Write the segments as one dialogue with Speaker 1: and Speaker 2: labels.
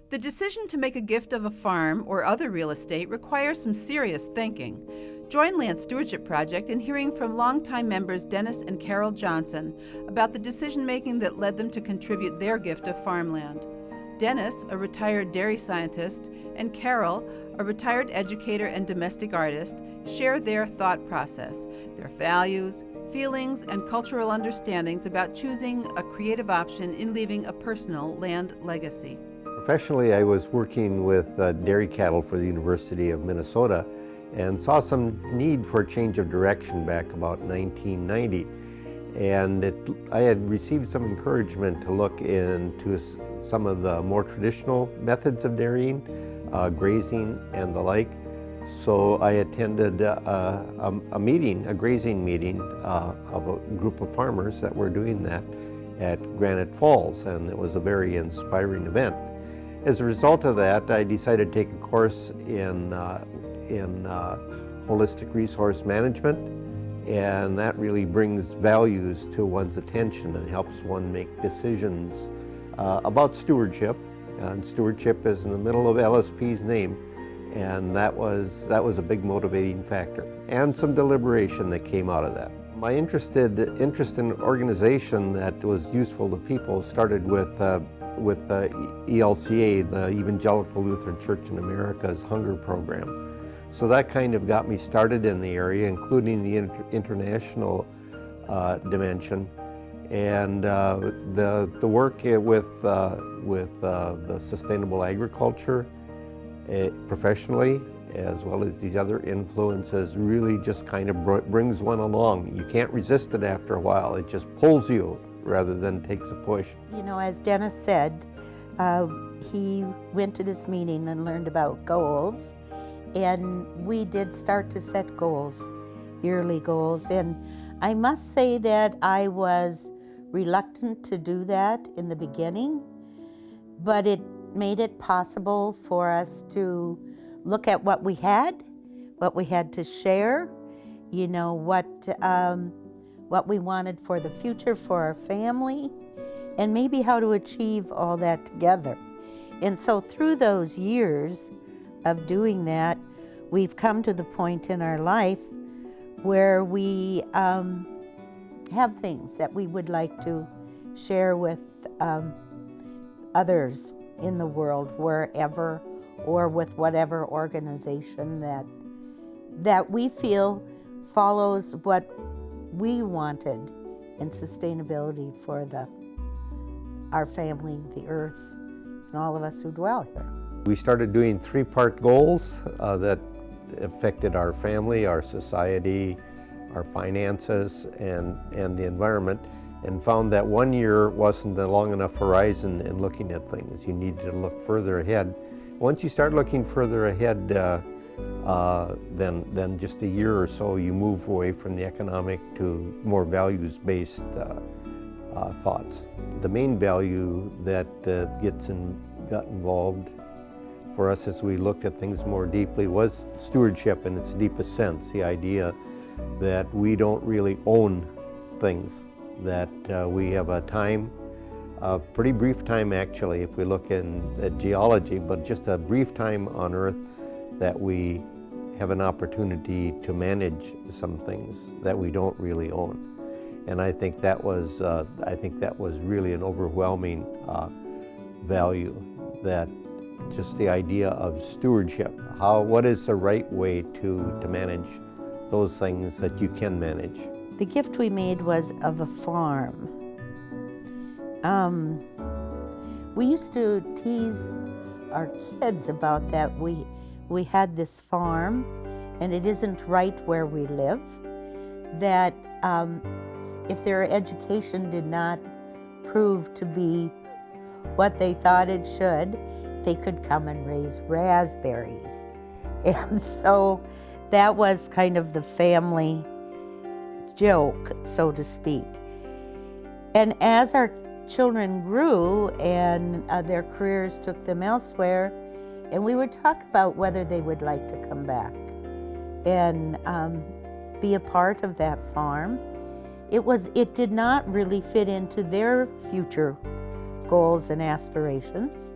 Speaker 1: The decision to make a gift of a farm or other real estate requires some serious thinking. Join Land Stewardship Project in hearing from longtime members Dennis and Carol Johnson about the decision-making that led them to contribute their gift of farmland. Dennis, a retired dairy scientist, and Carol, a retired educator and domestic artist, share their thought process, their values, feelings, and cultural understandings about choosing a creative option in leaving a personal land legacy.
Speaker 2: Professionally, I was working with dairy cattle for the University of Minnesota and saw some need for a change of direction back about 1990. And I had received some encouragement to look into some of the more traditional methods of dairying, grazing and the like. So I attended a meeting, a grazing meeting of a group of farmers that were doing that at Granite Falls, and it was a very inspiring event. As a result of that, I decided to take a course in holistic resource management, and that really brings values to one's attention and helps one make decisions about stewardship. And stewardship is in the middle of LSP's name, and that was a big motivating factor, and some deliberation that came out of that. My interest in organization that was useful to people started with the ELCA, the Evangelical Lutheran Church in America's hunger program. So that kind of got me started in the area, including the international dimension, and the work with the sustainable agriculture professionally, as well as these other influences, really just kind of brings one along. You can't resist it after a while. It just pulls you rather than takes a push.
Speaker 3: You know, as Dennis said, he went to this meeting and learned about goals, and we did start to set goals, yearly goals, and I must say that I was reluctant to do that in the beginning, but it made it possible for us to look at what we had to share, you know, what we wanted for the future for our family, and maybe how to achieve all that together. And so through those years of doing that, we've come to the point in our life where we have things that we would like to share with others in the world, wherever or with whatever organization that we feel follows what we wanted in sustainability for our family, the earth, and all of us who dwell here.
Speaker 2: We started doing three-part goals that affected our family, our society, our finances, and the environment, and found that 1 year wasn't a long enough horizon in looking at things. You needed to look further ahead. Once you start looking further ahead than just a year or so, you move away from the economic to more values-based thoughts. The main value that got involved for us as we looked at things more deeply was stewardship in its deepest sense, the idea that we don't really own things, that we have a time, a pretty brief time actually if we look at geology, but just a brief time on Earth, that we have an opportunity to manage some things that we don't really own. And I think that was really an overwhelming value, that just the idea of stewardship. What is the right way to manage those things that you can manage?
Speaker 3: The gift we made was of a farm. We used to tease our kids about that. We had this farm, and it isn't right where we live, that if their education did not prove to be what they thought it should, they could come and raise raspberries. And so that was kind of the family joke, so to speak. And as our children grew and their careers took them elsewhere, and we would talk about whether they would like to come back and be a part of that farm. It did not really fit into their future goals and aspirations.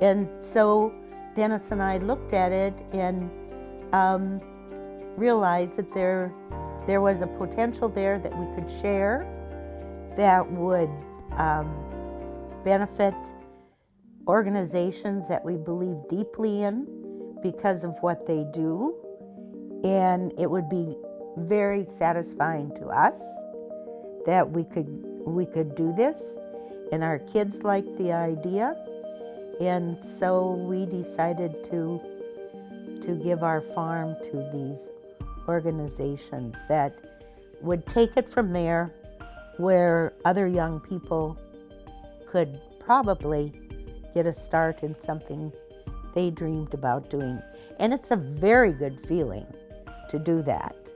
Speaker 3: And so Dennis and I looked at it and realized that there was a potential there that we could share that would benefit organizations that we believe deeply in because of what they do, and it would be very satisfying to us that we could do this, and our kids liked the idea, and so we decided to give our farm to these organizations that would take it from there, where other young people could probably get a start in something they dreamed about doing. And it's a very good feeling to do that.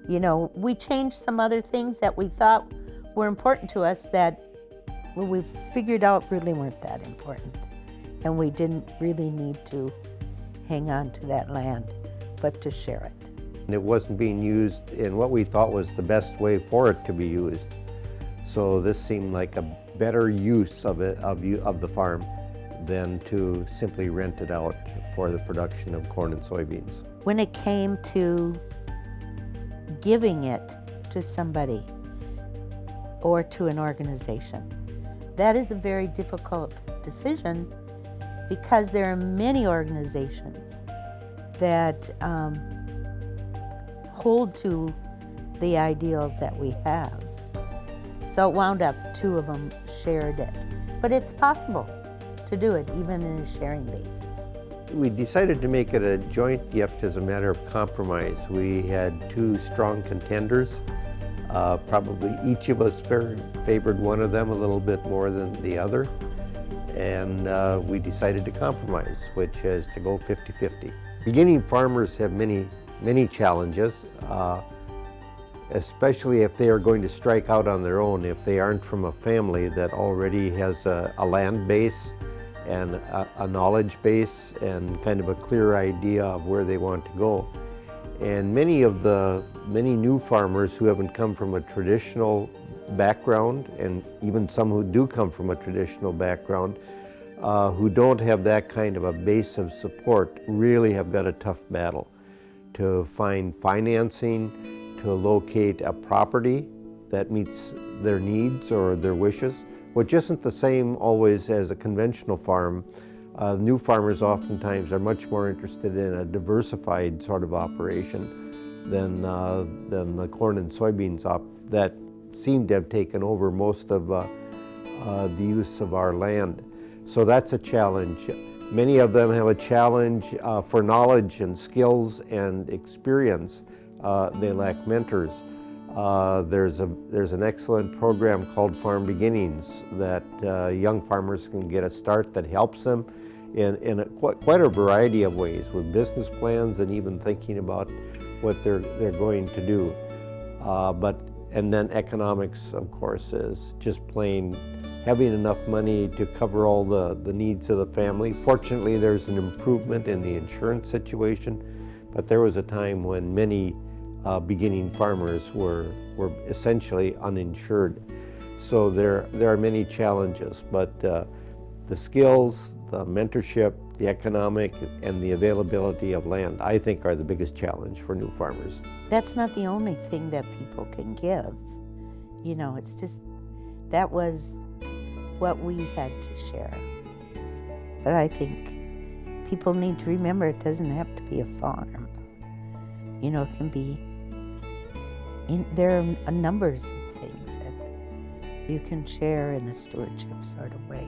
Speaker 3: You know, we changed some other things that we thought were important to us that, well, we figured out really weren't that important. And we didn't really need to hang on to that land, but to share it.
Speaker 2: And it wasn't being used in what we thought was the best way for it to be used. So this seemed like a better use of the farm than to simply rent it out for the production of corn and soybeans.
Speaker 3: When it came to giving it to somebody or to an organization, that is a very difficult decision because there are many organizations that hold to the ideals that we have. So it wound up 2 of them shared it. But it's possible to do it even in a sharing basis.
Speaker 2: We decided to make it a joint gift as a matter of compromise. We had 2 strong contenders. Probably each of us favored one of them a little bit more than the other. And we decided to compromise, which is to go 50-50. Beginning farmers have many challenges, especially if they are going to strike out on their own, if they aren't from a family that already has a land base and a knowledge base and kind of a clear idea of where they want to go. And many new farmers who haven't come from a traditional background, and even some who do come from a traditional background, who don't have that kind of a base of support, really have got a tough battle to find financing, to locate a property that meets their needs or their wishes, which isn't the same always as a conventional farm. New farmers oftentimes are much more interested in a diversified sort of operation than the corn and soybeans that seem to have taken over most of the use of our land. So that's a challenge. Many of them have a challenge for knowledge and skills and experience. They lack mentors. There's an excellent program called Farm Beginnings that young farmers can get a start that helps them in quite a variety of ways, with business plans and even thinking about what they're going to do. And then economics, of course, is just plain having enough money to cover all the needs of the family. Fortunately, there's an improvement in the insurance situation, but there was a time when many beginning farmers were essentially uninsured. So there are many challenges, but the skills, the mentorship, the economic, and the availability of land, I think, are the biggest challenge for new farmers.
Speaker 3: That's not the only thing that people can give. You know, it's just, that was what we had to share. But I think people need to remember it doesn't have to be a farm. You know, it can be, there are numbers of things that you can share in a stewardship sort of way.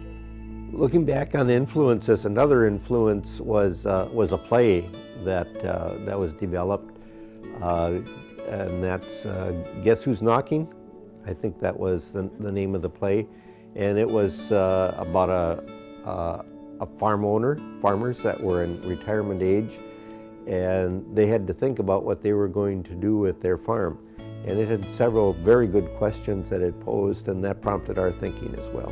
Speaker 2: Looking back on influences, another influence was a play that was developed, and that's Guess Who's Knocking? I think that was the name of the play, and it was about a farmers that were in retirement age, and they had to think about what they were going to do with their farm. And it had several very good questions that it posed, and that prompted our thinking as well.